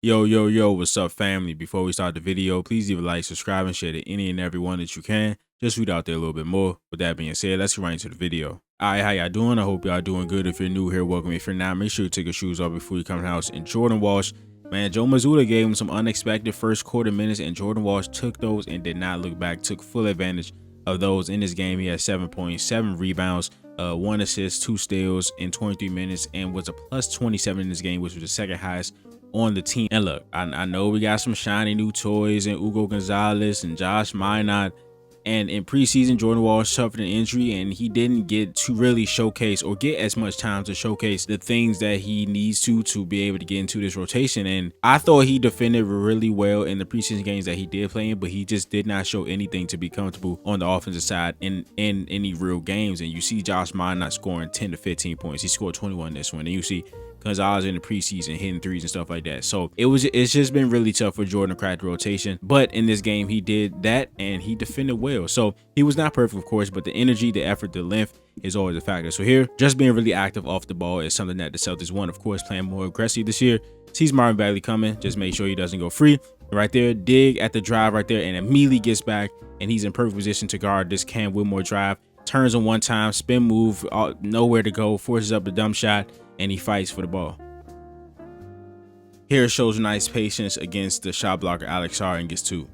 Yo, what's up, family? Before we start the video, please leave a like, subscribe, and share to any and everyone that you can. Just read out there a little bit more. With that being said, let's get right into the video. Alright, how y'all doing? I hope y'all doing good. If you're new here, welcome. If you're not, make sure you take your shoes off before you come in the house. And Jordan Walsh, man, Joe Mazzulla gave him some unexpected first quarter minutes, and Jordan Walsh took those and did not look back, took full advantage of those in this game. He had 7.7 rebounds, 1 assist, 2 steals in 23 minutes, and was a plus 27 in this game, which was the second highest on the team. And look, I know we got some shiny new toys and Ugo Gonzalez and Josh Minot, and in preseason Jordan Walsh suffered an injury and he didn't get to really showcase or get as much time to showcase the things that he needs to be able to get into this rotation. And I thought he defended really well in the preseason games that he did play in, but he just did not show anything to be comfortable on the offensive side in any real games. And you see Josh Minot scoring 10 to 15 points. He scored 21 this one, and you see Gonzalez in the preseason hitting threes and stuff like that. So it's just been really tough for Jordan to crack the rotation. But in this game, he did that and he defended well. So he was not perfect, of course, but the energy, the effort, the length is always a factor. So here, just being really active off the ball is something that the Celtics want. Of course, playing more aggressive this year. Sees Marvin Bagley coming. Just make sure he doesn't go free. Right there, dig at the drive right there, and immediately gets back, and he's in perfect position to guard this Cam Whitmore drive. Turns on one time, spin move, nowhere to go, forces up the dump shot, and he fights for the ball. Here shows nice patience against the shot blocker Alex Sarr and gets 2.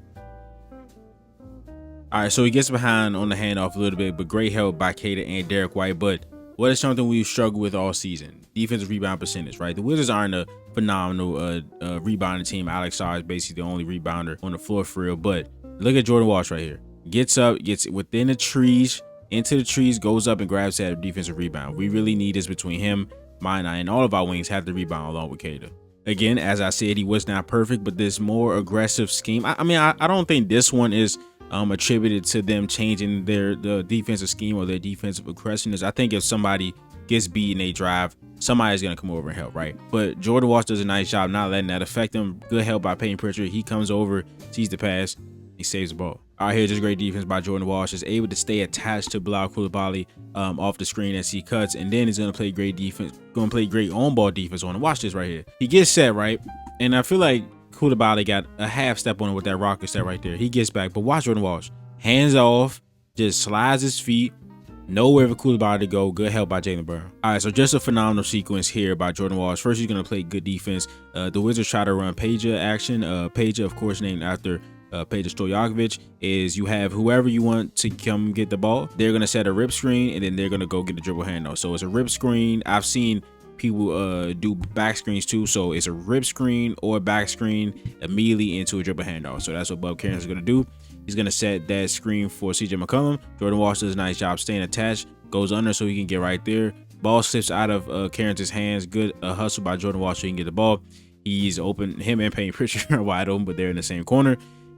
All right, so he gets behind on the handoff a little bit, but great help by Cater and Derek White. But what is something we've struggled with all season? Defensive rebound percentage, right? The Wizards aren't a phenomenal rebounding team. Alex Sarr is basically the only rebounder on the floor for real. But look at Jordan Walsh right here. Gets up, gets within the trees, into the trees, goes up and grabs that defensive rebound. We really need this between him, Minot, and all of our wings have the rebound along with Cater. Again, as I said, he was not perfect, but this more aggressive scheme. I don't think this one is attributed to them changing the defensive scheme or their defensive aggressiveness. I think if somebody gets beat in a drive, somebody's gonna come over and help, right? But Jordan Walsh does a nice job not letting that affect him. Good help by Payton Pritchard. He comes over, sees the pass, he saves the ball. All right, here's just great defense by Jordan Walsh. Is able to stay attached to Bilal Coulibaly off the screen as he cuts, and then he's gonna play great defense, gonna play great on-ball defense on him. Watch this right here. He gets set right, and I feel like Coulibaly got a half step on him with that rocket step right there. He gets back, but watch Jordan Walsh. Hands off, just slides his feet, nowhere for Coulibaly to go. Good help by Jaylen Brown. All right, so just a phenomenal sequence here by Jordan Walsh. First, he's gonna play good defense. The Wizards try to run Peja action. Peja, of course, named after Peja Stojakovic. Is you have whoever you want to come get the ball. They're gonna set a rip screen, and then they're gonna go get the dribble handoff. So it's a rip screen. I've seen people do back screens too, so it's a rip screen or back screen immediately into a dribble handoff. So that's what Bub Cairns is gonna do. He's gonna set that screen for CJ McCollum. Jordan Walsh does a nice job staying attached, goes under so he can get right there. Ball slips out of Cairns' hands. Good hustle by Jordan Walsh so he can get the ball. He's open. Him and Payton Pritchard are wide open, but they're in the same corner.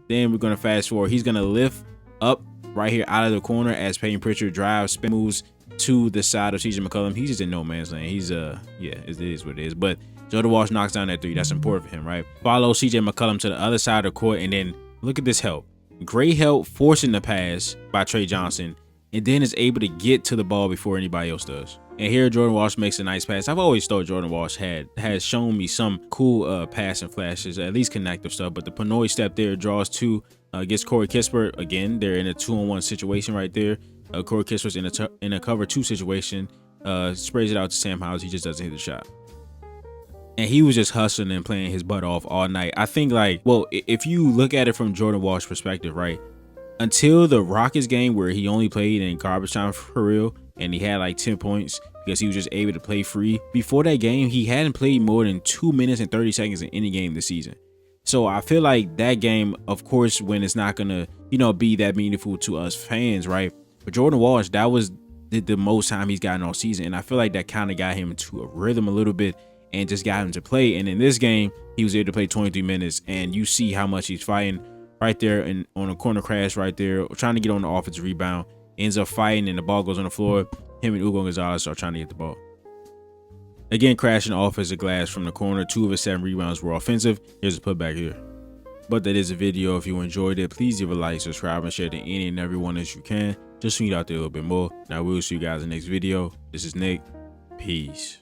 Then we're gonna fast forward. He's gonna lift up right here out of the corner as Payton Pritchard drives, spin moves to the side of CJ McCollum. He's just in no man's land. He's yeah, it is what it is. But Jordan Walsh knocks down that 3. That's important for him, right? Follow CJ McCollum to the other side of the court, and then look at this help. Great help forcing the pass by Trey Johnson, and then is able to get to the ball before anybody else does. And here Jordan Walsh makes a nice pass. I've always thought Jordan Walsh has shown me some cool passing flashes, at least connective stuff. But the Pinoy step there draws 2, gets Corey Kispert. Again, they're in a 2-on-1 situation right there. Corey Kispert's in a cover 2 situation. Sprays it out to Sam Howes. He just doesn't hit the shot. And he was just hustling and playing his butt off all night. I think, like, well, if you look at it from Jordan Walsh's perspective, right? Until the Rockets game where he only played in garbage time for real, and he had like 10 points because he was just able to play free. Before that game, he hadn't played more than 2 minutes and 30 seconds in any game this season. So I feel like that game, of course, when it's not gonna, be that meaningful to us fans, right? But Jordan Walsh, that was the most time he's gotten all season, and I feel like that kind of got him into a rhythm a little bit and just got him to play. And in this game, he was able to play 23 minutes, and you see how much he's fighting right there and on a corner crash right there, trying to get on the offensive rebound, ends up fighting, and the ball goes on the floor. Him and Ugo Gonzalez are trying to get the ball. Again, crashing the offensive glass from the corner. 2 of his 7 rebounds were offensive. Here's a putback here. But that is a video. If you enjoyed it, please give a like, subscribe, and share to any and everyone as you can. Just so you get out there a little bit more. Now we'll see you guys in the next video. This is Nick. Peace.